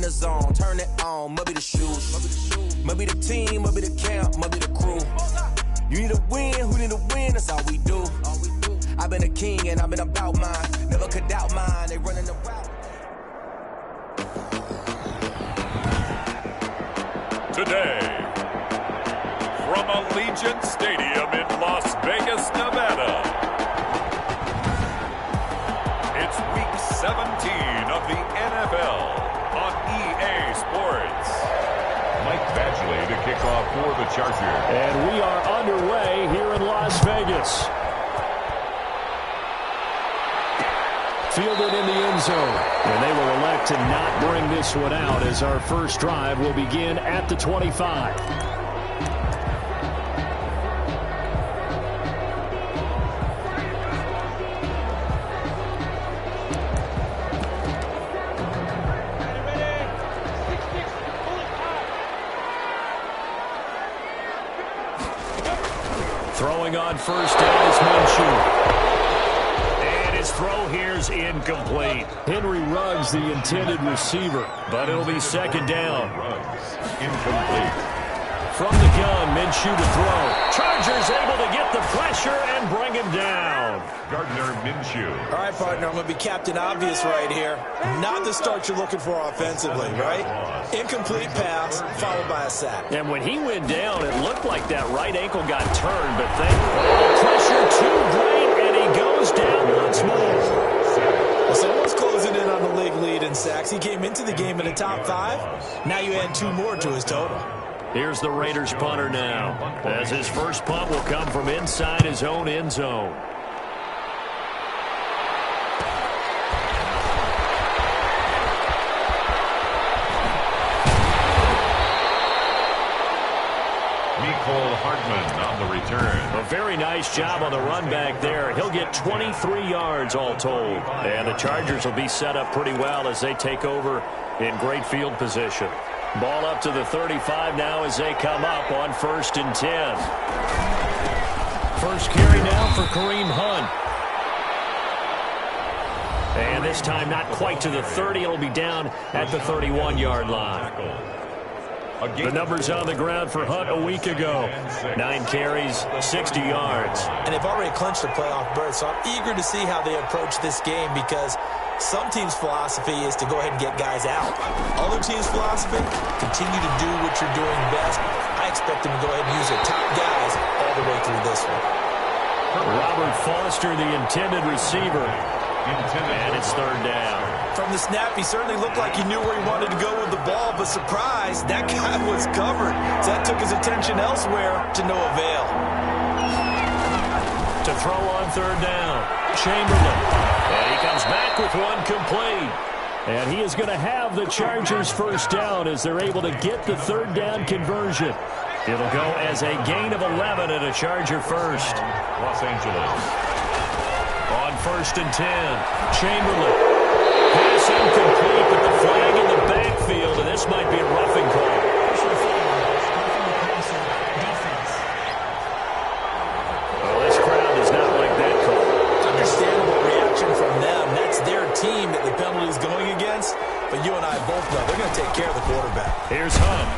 the zone, turn it on, must be the shoes. Must be the team, must be the camp, must be the crew. You need a win, who need a win, that's all we do. I've been a king and I've been about mine. Never could doubt mine, they running the route. Today, from Allegiant Stadium in Las Vegas, Nevada, it's Week 17 of the NFL on EA Sports. Mike Badgley to kick off for the Chargers. And we are underway here in Las Vegas. Fielded in the end zone. And they will elect to not bring this one out as our first drive will begin at the 25. Throwing on first down is Minshew. His throw here's incomplete. Henry Ruggs, the intended receiver, but it'll be second down. Ruggs, incomplete. From the gun, Minshew to throw. Chargers able to get the pressure and bring him down. Gardner Minshew. All right, partner, I'm going to be Captain Obvious right here. Not the start you're looking for offensively, right? Incomplete pass, followed by a sack. And when he went down, it looked like that right ankle got turned, but thankfully, pressure too great, and he goes down once more. Someone's closing in on the league lead in sacks. He came into the game in the top 5. Now you add 2 more to his total. Here's the Raiders punter now, as his first punt will come from inside his own end zone. Nicole Hardman on the return. A very nice job on the run back there. He'll get 23 yards all told. And the Chargers will be set up pretty well as they take over in great field position. Ball up to the 35 now as they come up on 1st and 10. First carry now for Kareem Hunt. And this time not quite to the 30. It'll be down at the 31-yard line. The numbers on the ground for Hunt a week ago. 9 carries, 60 yards. And they've already clinched a playoff berth, so I'm eager to see how they approach this game because some teams' philosophy is to go ahead and get guys out. Other teams' philosophy, continue to do what you're doing best. I expect them to go ahead and use their top guys all the way through this one. Robert Foster, the intended receiver. And it's 3rd down. From the snap, he certainly looked like he knew where he wanted to go with the ball, but surprise, that guy was covered. So that took his attention elsewhere to no avail. To throw on 3rd down, Chamberlain. And he comes back with one complete. And he is going to have the Chargers first down as they're able to get the 3rd down conversion. It'll go as a gain of 11 and a Charger first. Los Angeles. On 1st and 10, Chamberlain. Pass incomplete, but the flag in the backfield, and this might be a roughing call. Well, this crowd does not like that call. Understandable reaction from them. That's their team that the penalty is going against. But you and I both know they're going to take care of the quarterback. Here's Hunt.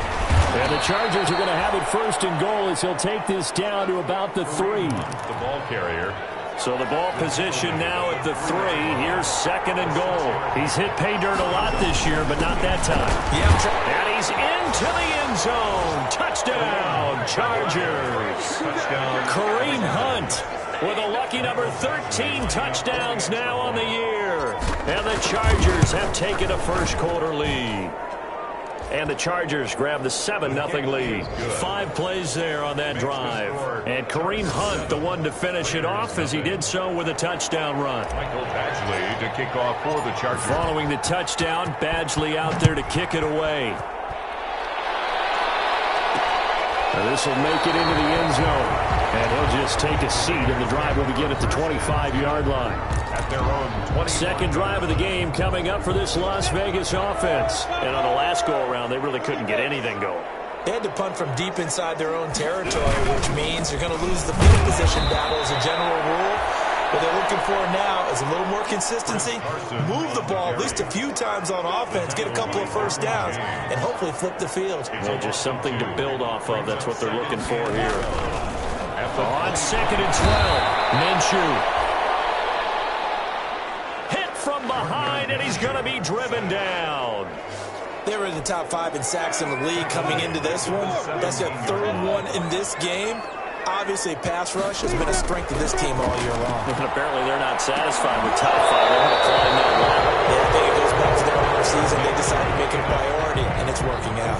And the Chargers are going to have it 1st and goal as he'll take this down to about the 3. The ball carrier. So the ball position now at the 3. Here's 2nd and goal. He's hit pay dirt a lot this year, but not that time. And he's into the end zone. Touchdown, Chargers. Touchdown. Kareem Hunt with a lucky number 13 touchdowns now on the year. And the Chargers have taken a first quarter lead. And the Chargers grab the 7-0 lead. 5 plays there on that drive. And Kareem Hunt, the one to finish it off, as he did so with a touchdown run. Michael Badgley to kick off for the Chargers. Following the touchdown, Badgley out there to kick it away. Now this will make it into the end zone. And he'll just take a seat, and the drive will begin at the 25-yard line. At their own 20. Second drive of the game coming up for this Las Vegas offense. And on the last go-around, they really couldn't get anything going. They had to punt from deep inside their own territory, which means you're going to lose the field position battle as a general rule. What they're looking for now is a little more consistency, move the ball at least a few times on offense, get a couple of first downs, and hopefully flip the field. Well, just something to build off of. That's what they're looking for here. On 2nd and 12, Minshew. Hit from behind, and he's going to be driven down. They were in the top 5 in sacks in the league coming into this one. That's their 3rd one in this game. Obviously, pass rush has been a strength of this team all year long. And apparently they're not satisfied with top 5. They're going to climb that ladder. Yeah, I think it goes back to their own season. They decided to make it a priority, and it's working out.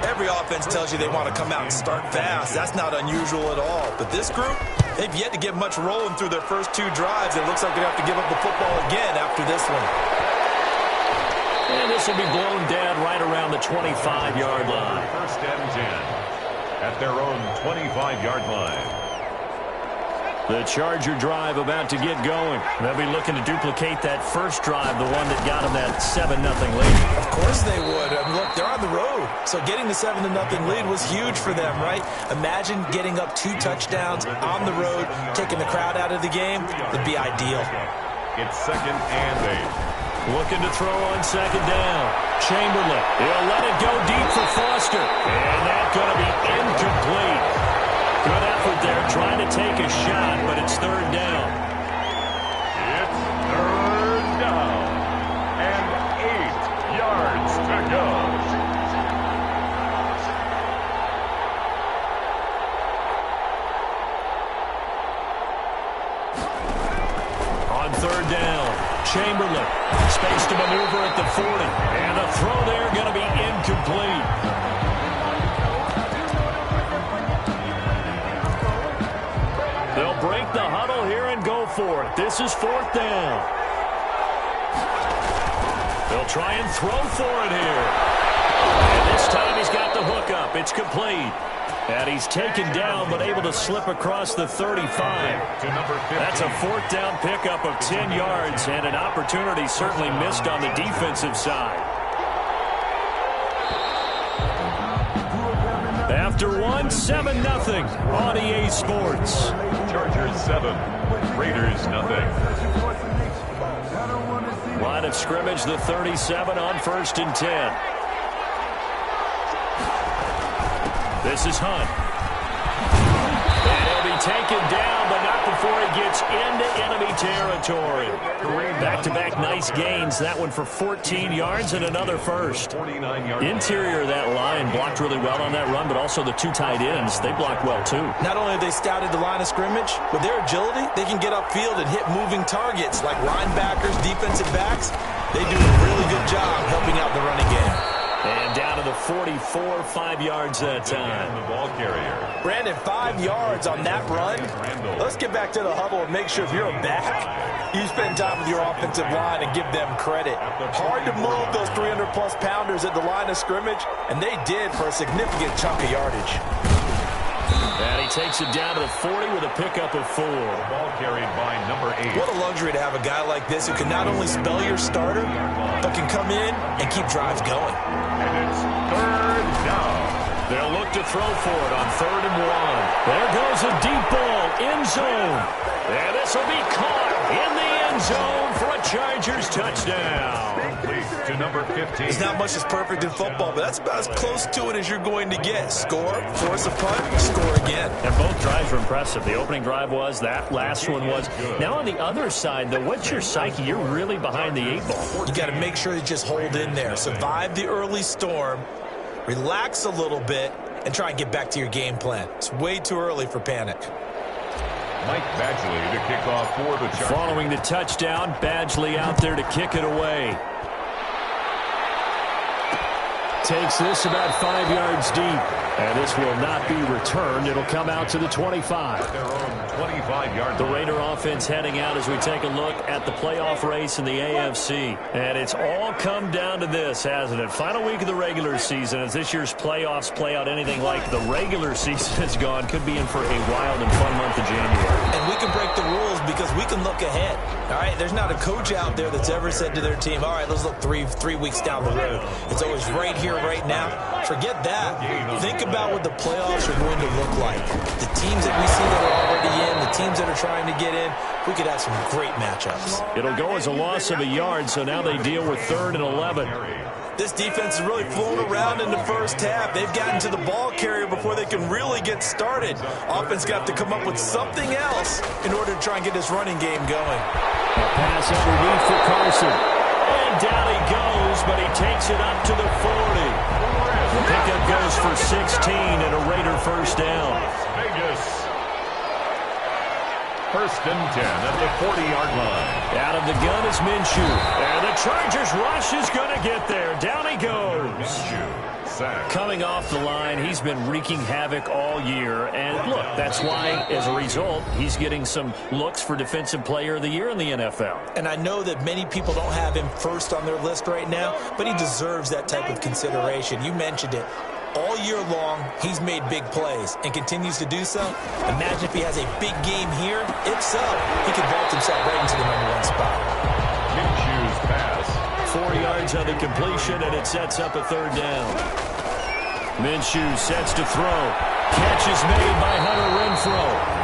Every offense tells you they want to come out and start fast. That's not unusual at all. But this group, they've yet to get much rolling through their first 2 drives. It looks like they have to give up the football again after this one. And this will be blown dead right around the 25-yard line. 1st and 10 at their own 25-yard line. The Charger drive about to get going. They'll be looking to duplicate that first drive, the one that got them that 7-0 lead. Of course they would. I mean, look, they're on the road. So getting the 7-0 lead was huge for them, right? Imagine getting up 2 touchdowns on the road, taking the crowd out of the game. It'd be ideal. It's 2nd and 8. Looking to throw on 2nd down. Chamberlain. He'll let it go deep for Foster. And that's going to be incomplete. Good effort there trying to take a shot, but it's 3rd down. It's 3rd down. And 8 yards to go. On 3rd down, Chamberlain. Space to maneuver at the 40. And the throw there going to be incomplete. They'll break the huddle here and go for it. This is 4th down. They'll try and throw for it here. And this time he's got the hook up. It's complete. And he's taken down but able to slip across the 35. That's a 4th down pickup of 10 yards and an opportunity certainly missed on the defensive side. After one, 7-0 on EA Sports. Chargers 7, Raiders 0. Line of scrimmage, the 37 on 1st and 10. This is Hunt. And he'll be taken down, but not before he gets into enemy territory. Back-to-back nice gains. That one for 14 yards and another first. Interior of that line blocked really well on that run, but also the 2 tight ends, they blocked well too. Not only have they scouted the line of scrimmage, with their agility, they can get upfield and hit moving targets like linebackers, defensive backs. They do a really good job helping out the running game. And down to the 44, 5 yards that time. The ball carrier. Brandon, 5 yards on that run. Let's get back to the huddle and make sure if you're a back, you spend time with your offensive line and give them credit. Hard to move those 300-plus pounders at the line of scrimmage, and they did for a significant chunk of yardage. And he takes it down to the 40 with a pickup of 4. Ball carried by number 8. What a luxury to have a guy like this who can not only spell your starter, but can come in and keep drives going. And it's 3rd down. They'll look to throw for it on 3rd and 1. There goes a deep ball, end zone. And this will be caught in the end zone for a Chargers touchdown. Complete to number 15. There's not much that's perfect in football, but that's about as close to it as you're going to get. Score, force a punt, score again. And both drives were impressive. The opening drive was, that last one was. Now on the other side, though, what's your psyche? You're really behind the 8 ball. You got to make sure you just hold in there. Survive the early storm, relax a little bit, and try and get back to your game plan. It's way too early for panic. Mike Badgley to kick off for the Chargers. Following the touchdown, Badgley out there to kick it away. Takes this about 5 yards deep. And this will not be returned. It'll come out to the 25. Their own 25-yard The line. Raider offense heading out as we take a look at the playoff race in the AFC. And it's all come down to this, hasn't it? Final week of the regular season. As this year's playoffs play out anything like the regular season has gone, could be in for a wild and fun month of January. And we can break the rules because we can look ahead. All right, there's not a coach out there that's ever said to their team, all right, let's look three weeks down the road. It's always right here, right now. Forget that. Think about what the playoffs are going to look like. The teams that we see that are already in, the teams that are trying to get in, we could have some great matchups. It'll go as a loss of a yard, so now they deal with 3rd and 11. This defense is really flown around in the first half. They've gotten to the ball carrier before they can really get started. Offense got to come up with something else in order to try and get this running game going. A pass underneath for Carson. And down he goes, but he takes it up to the 40. The pickup goes for 16 and a Raider first down. Vegas. 1st and 10 at the 40-yard line. Out of the gun is Minshew. And the Chargers rush is going to get there. Down he goes. Minshew, sack. Coming off the line, he's been wreaking havoc all year. And look, that's why, as a result, he's getting some looks for Defensive Player of the Year in the NFL. And I know that many people don't have him first on their list right now, but he deserves that type of consideration. You mentioned it. All year long, he's made big plays and continues to do so. Imagine if he has a big game here. If so, he could vault himself right into the #1 spot. Minshew's pass. 4 yards on the completion, and it sets up a 3rd down. Minshew sets to throw. Catch is made by Hunter Renfrow.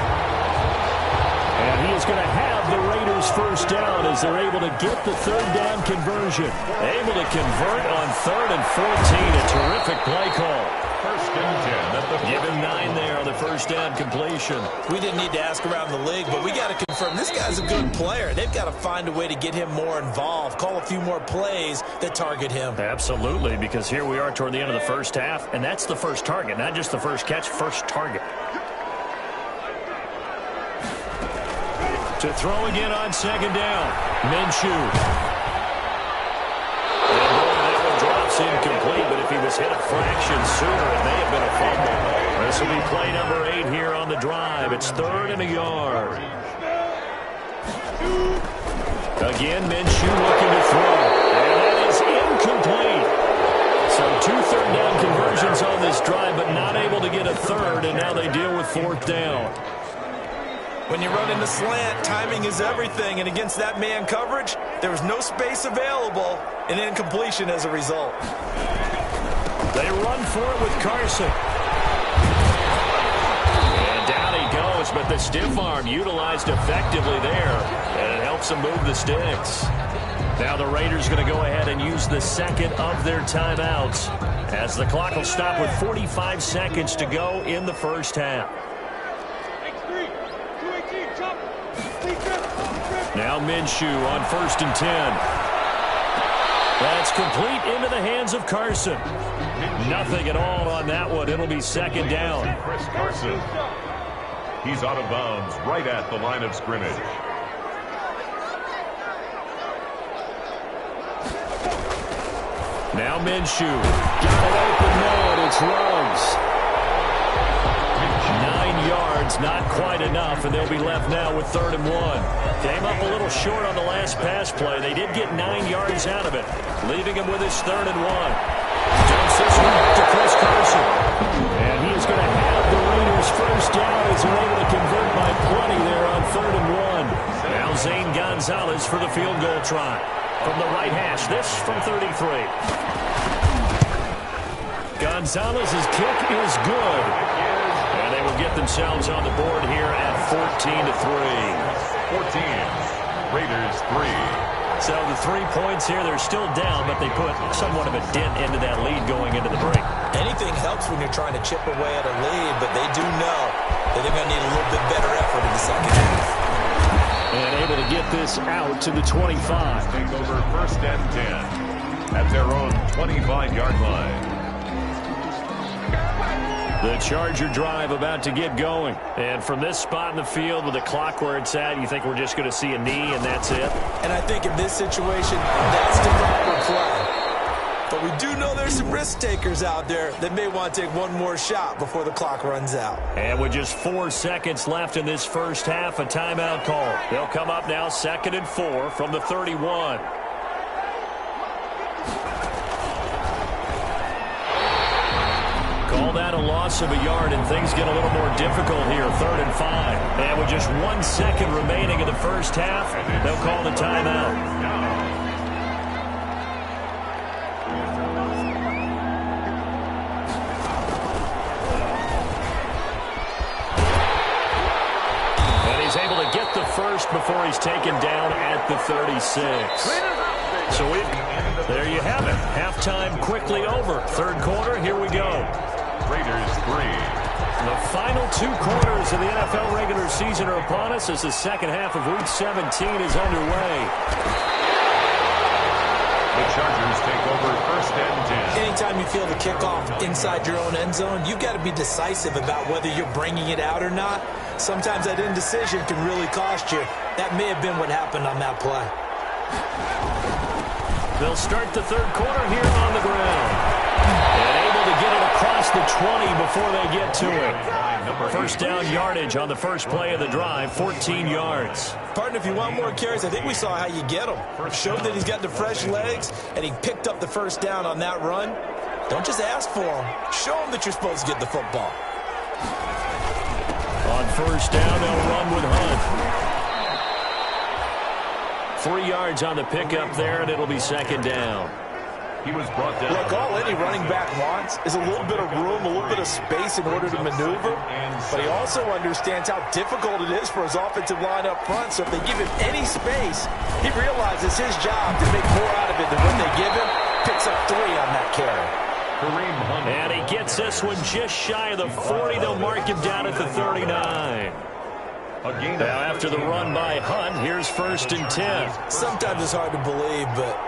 And he is going to have the Raiders first down as they're able to get the 3rd down conversion. Able to convert on 3rd and 14. A terrific play call. 1st and 10 at the Give him 9 there on the first down completion. We didn't need to ask around the league, but we got to confirm this guy's a good player. They've got to find a way to get him more involved, call a few more plays that target him. Absolutely, because here we are toward the end of the first half, and that's the first target, not just the first catch, first target. To throw again on 2nd down. Minshew. And that one drops incomplete, but if he was hit a fraction sooner, it may have been a fumble. This will be play number 8 here on the drive. It's 3rd and a yard. Again, Minshew looking to throw. And that is incomplete. So 2 third down conversions on this drive, but not able to get a 3rd, and now they deal with 4th down. When you run in the slant, timing is everything, and against that man coverage, there was no space available, and incompletion as a result. They run for it with Carson. And down he goes, but the stiff arm utilized effectively there, and it helps them move the sticks. Now the Raiders going to go ahead and use the 2nd of their timeouts, as the clock will stop with 45 seconds to go in the first half. Now Minshew on 1st and 10. That's complete into the hands of Carson. Nothing at all on that one. It'll be 2nd down. Chris Carson. He's out of bounds right at the line of scrimmage. Now Minshew. Got it open there. It's Ruggs. 9 yards, not quite enough, and they'll be left now with 3rd and 1. Came up a little short on the last pass play. They did get 9 yards out of it, leaving him with his 3rd and 1. Dumps this one to Chris Carson. And he is going to have the Raiders first down as they're able to convert by plenty there on 3rd and 1. Now Zane Gonzalez for the field goal try. From the right hash, this from 33. Gonzalez's kick is good. And they will get themselves on the board here at 14-3. 14. Raiders 3. So the 3 points here, they're still down, but they put somewhat of a dent into that lead going into the break. Anything helps when you're trying to chip away at a lead, but they do know that they're going to need a little bit better effort in the second half. And able to get this out to the 25. Take over 1st and 10 at their own 25-yard line. The Charger drive about to get going. And from this spot in the field with the clock where it's at, you think we're just going to see a knee and that's it? And I think in this situation, that's the proper play. But we do know there's some risk takers out there that may want to take one more shot before the clock runs out. And with just 4 seconds left in this first half, a timeout call. They'll come up now 2nd and 4 from the 31. Call that a loss of a yard, and things get a little more difficult here. 3rd and 5. And with just 1 second remaining in the first half, they'll call the timeout. And he's able to get the first before he's taken down at the 36. So there you have it. Halftime quickly over. Third quarter, here we go. Raiders 3. The final 2 quarters of the NFL regular season are upon us as the second half of Week 17 is underway. The Chargers take over first and 10. Anytime you feel the kickoff inside your own end zone, you've got to be decisive about whether you're bringing it out or not. Sometimes that indecision can really cost you. That may have been what happened on that play. They'll start the third quarter here on the ground. And able to get it across the 20 before they get to it. First down yardage on the first play of the drive, 14 yards. Partner, if you want more carries, I think we saw how you get them. Showed that he's got the fresh legs, and he picked up the first down on that run. Don't just ask for them. Show them that you're supposed to get the football. On first down, they'll run with Hunt. 3 yards on the pickup there, and it'll be second down. He was brought down. Look, all any running back wants is a little bit of room, a little bit of space in order to maneuver. But he also understands how difficult it is for his offensive line up front. So if they give him any space, he realizes his job to make more out of it than what they give him. Picks up 3 on that carry. And he gets this one just shy of the 40. They'll mark him down at the 39. Now after the run by Hunt, here's first and 10. Sometimes it's hard to believe, but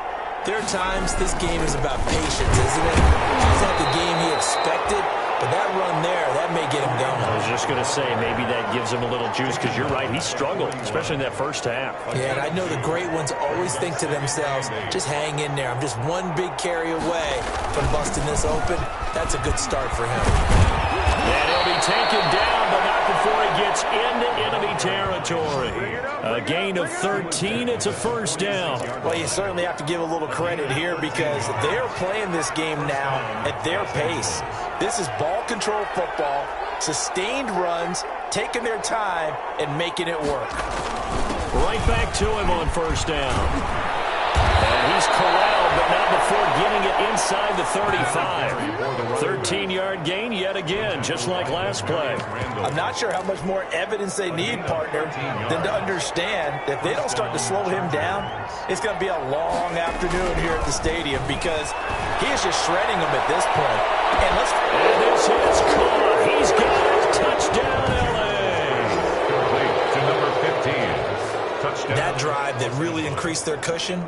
there are times this game is about patience, isn't it? He's had the game he expected, but that run there, that may get him going. I was just going to say, maybe that gives him a little juice, because you're right, he struggled, especially in that first half. Yeah, and I know the great ones always think to themselves, just hang in there. I'm just one big carry away from busting this open. That's a good start for him. And he'll be taken down, but not before he gets into enemy territory. A gain of 13, it's a first down. Well, you certainly have to give a little credit here because they're playing this game now at their pace. This is ball control football, sustained runs, taking their time, and making it work. Right back to him on first down. And he's corralled, but not before getting it inside the 35. 13-yard gain yet again, just like last play. I'm not sure how much more evidence they need, partner, than to understand that if they don't start to slow him down, it's going to be a long afternoon here at the stadium because he is just shredding them at this point. And this is caught. He's got it. Touchdown, L.A. Complete to number 15. Touchdown. That drive that really increased their cushion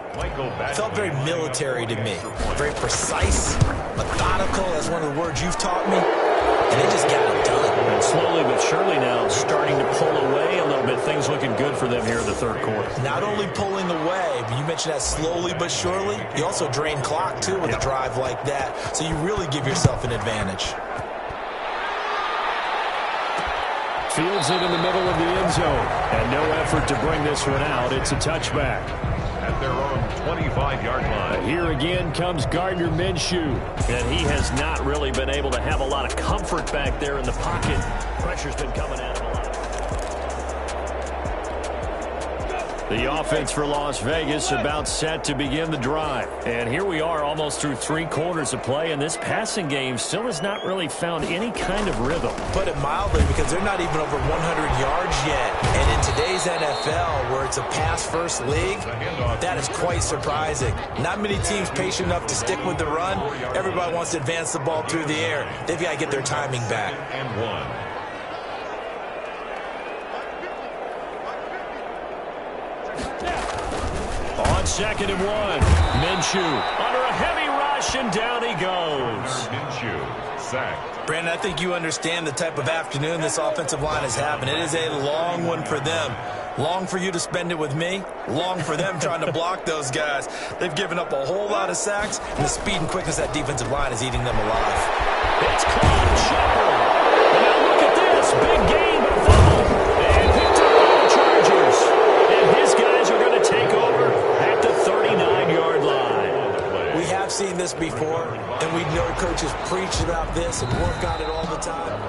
felt very military to me. Very precise, methodical. That's one of the words you've taught me. And they just got it done. And slowly but surely now starting to pull away a little bit. Things looking good for them here in the third quarter. Not only pulling away, but you mentioned that slowly but surely. You also drain clock, too, with a drive like that. So you really give yourself an advantage. Fields it in the middle of the end zone. And no effort to bring this one out. It's a touchback. At their own 25-yard line. Here again comes Gardner Minshew. And he has not really been able to have a lot of comfort back there in the pocket. Pressure's been coming at him a lot. The offense for Las Vegas about set to begin the drive. And here we are almost through 3 quarters of play, and this passing game still has not really found any kind of rhythm. Put it mildly, because they're not even over 100 yards yet. And in today's NFL, where it's a pass-first league, that is quite surprising. Not many teams patient enough to stick with the run. Everybody wants to advance the ball through the air. They've got to get their timing back. And 1. On 2nd and 1, Minshew under a heavy rush, and down he goes. Minshew sacked. Brandon, I think you understand the type of afternoon this offensive line is having. It is a long one for them. Long for you to spend it with me. Long for them trying to block those guys. They've given up a whole lot of sacks, and the speed and quickness of that defensive line is eating them alive. It's caught, Shepard. And now look at this. Big gain, but fumble. And picked up by the Chargers. And his guys are going to take over at the 39-yard line. We have seen this before, and we know coaches preach about this and work on it all the time.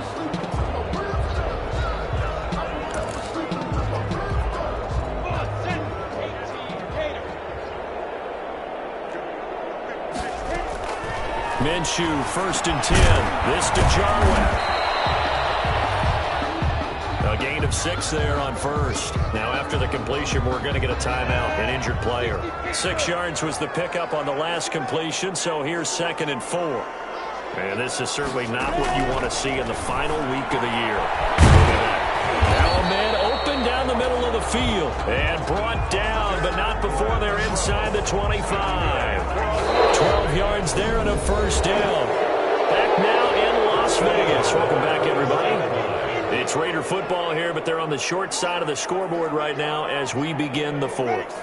Minshew, 1st and 10. This to Jarwin. A gain of 6 there on first. Now after the completion, we're going to get a timeout, an injured player. 6 yards was the pickup on the last completion, so here's 2nd and 4. And this is certainly not what you want to see in the final week of the year. Now a man open down the middle of the field and brought down, but not before they're inside the 25. 12 yards there and a first down. Back now in Las Vegas. Welcome back, everybody. It's Raider football here, but they're on the short side of the scoreboard right now as we begin the 4th.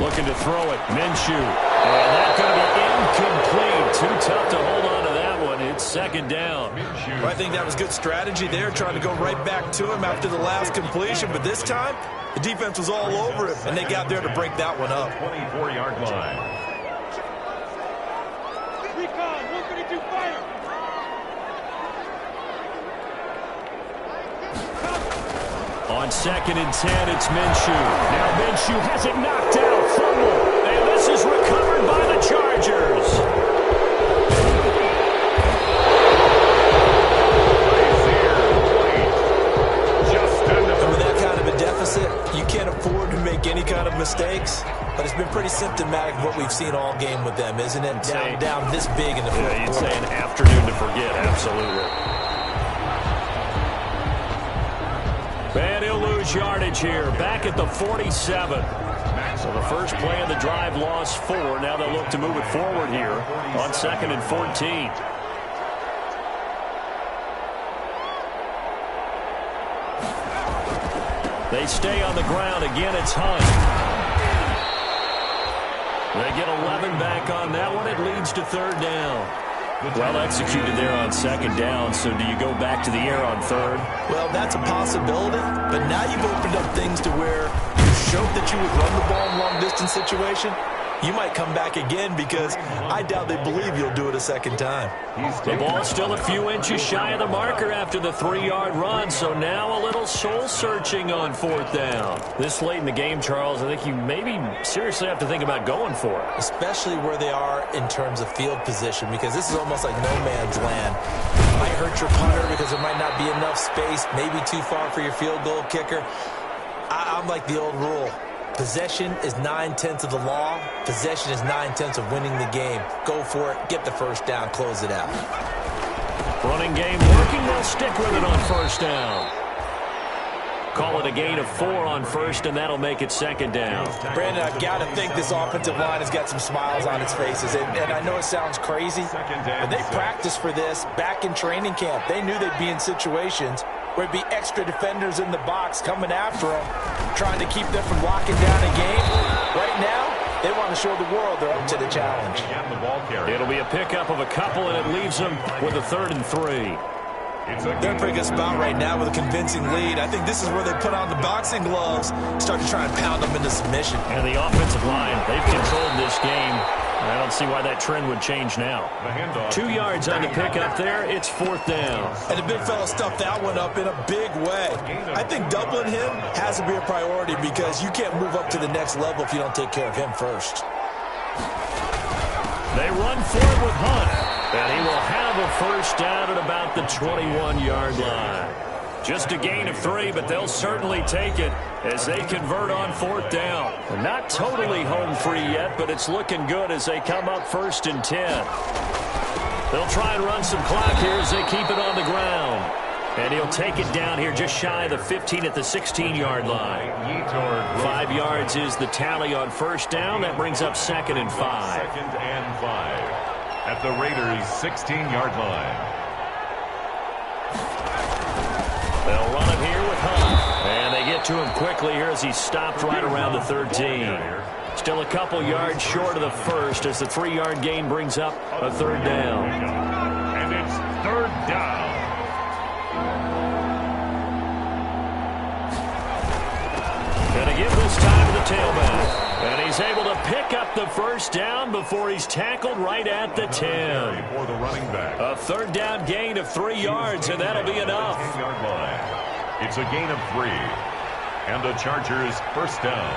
Looking to throw it. Minshew. And that's going to be incomplete. Too tough to hold on to that one. It's 2nd down. Well, I think that was good strategy there, trying to go right back to him after the last completion. But this time, the defense was all over him, and they got there to break that one up. 24-yard line. On 2nd and 10, it's Minshew. Now Minshew has it knocked out. Fumble. And this is recovered by the Chargers. And with that kind of a deficit, you can't afford to make any kind of mistakes. But it's been pretty symptomatic of what we've seen all game with them, isn't it? Down this big in the fourth quarter. You'd say an afternoon to forget. Absolutely. And he'll lose yardage here. Back at the 47. So the first play of the drive lost 4. Now they'll look to move it forward here on 2nd and 14. They stay on the ground. Again, it's Hunt. They get 11 back on that one. It leads to 3rd down. Well executed there on 2nd down, so do you go back to the air on 3rd? Well, that's a possibility, but now you've opened up things to where you showed that you would run the ball in long-distance situation. You might come back again because I doubt they believe you'll do it a 2nd time. The ball's still a few inches shy of the marker after the 3-yard run, so now a little soul-searching on 4th down. This late in the game, Charles, I think you maybe seriously have to think about going for it. Especially where they are in terms of field position, because this is almost like no man's land. It might hurt your punter because there might not be enough space, maybe too far for your field goal kicker. I'm like the old rule. Possession is 9/10 of the law. Possession is 9/10 of winning the game. Go for it. Get the first down. Close it out. Running game working. They'll stick with it on 1st down. Call it a gain of 4 on 1st, and that'll make it 2nd down. Brandon, I've got to think this offensive line has got some smiles on its faces. And I know it sounds crazy, but they practiced for this back in training camp. They knew they'd be in situations where it'd be extra defenders in the box coming after them, trying to keep them from locking down a game. Right now, they want to show the world they're up to the challenge. It'll be a pickup of a couple, and it leaves them with a 3rd and 3. They're in a pretty good spot right now with a convincing lead. I think this is where they put on the boxing gloves, start to try and pound them into submission. And the offensive line, they've controlled this game. I don't see why that trend would change now. 2 yards on the pickup there. It's 4th down. And the big fella stuffed that one up in a big way. I think doubling him has to be a priority because you can't move up to the next level if you don't take care of him first. They run forward with Hunt. And he will have a first down at about the 21-yard line. Just a gain of 3, but they'll certainly take it as they convert on 4th down. They're not totally home free yet, but it's looking good as they come up 1st and 10. They'll try and run some clock here as they keep it on the ground. And he'll take it down here just shy of the 15 at the 16-yard line. 5 yards is the tally on 1st down. That brings up 2nd and 5. 2nd and 5 at the Raiders' 16-yard line. They'll run him here with Hunt. And they get to him quickly here as he's stopped right around the 13. Still a couple yards short of the first as the 3-yard gain brings up a 3rd down. And it's 3rd down. Going to give this time to the tailback. And he's able to pick up the first down before he's tackled right at the 10. For the running back. A 3rd down gain of 3 yards, and that'll be enough. It's a gain of 3. And the Chargers first down.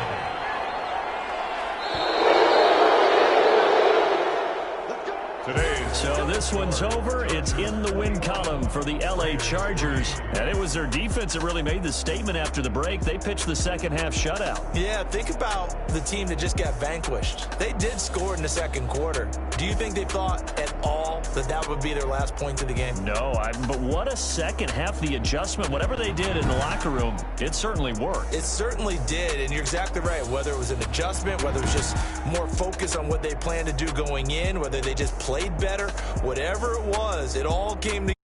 Today's So this one's over. It's in the win column for the L.A. Chargers. And it was their defense that really made the statement after the break. They pitched the second-half shutout. Yeah, think about the team that just got vanquished. They did score in the second quarter. Do you think they thought at all that that would be their last point of the game? No, but what a second half. The adjustment, whatever they did in the locker room, it certainly worked. It certainly did, and you're exactly right. Whether it was an adjustment, whether it was just more focus on what they planned to do going in, whether they just played better, whatever it was, it all came together.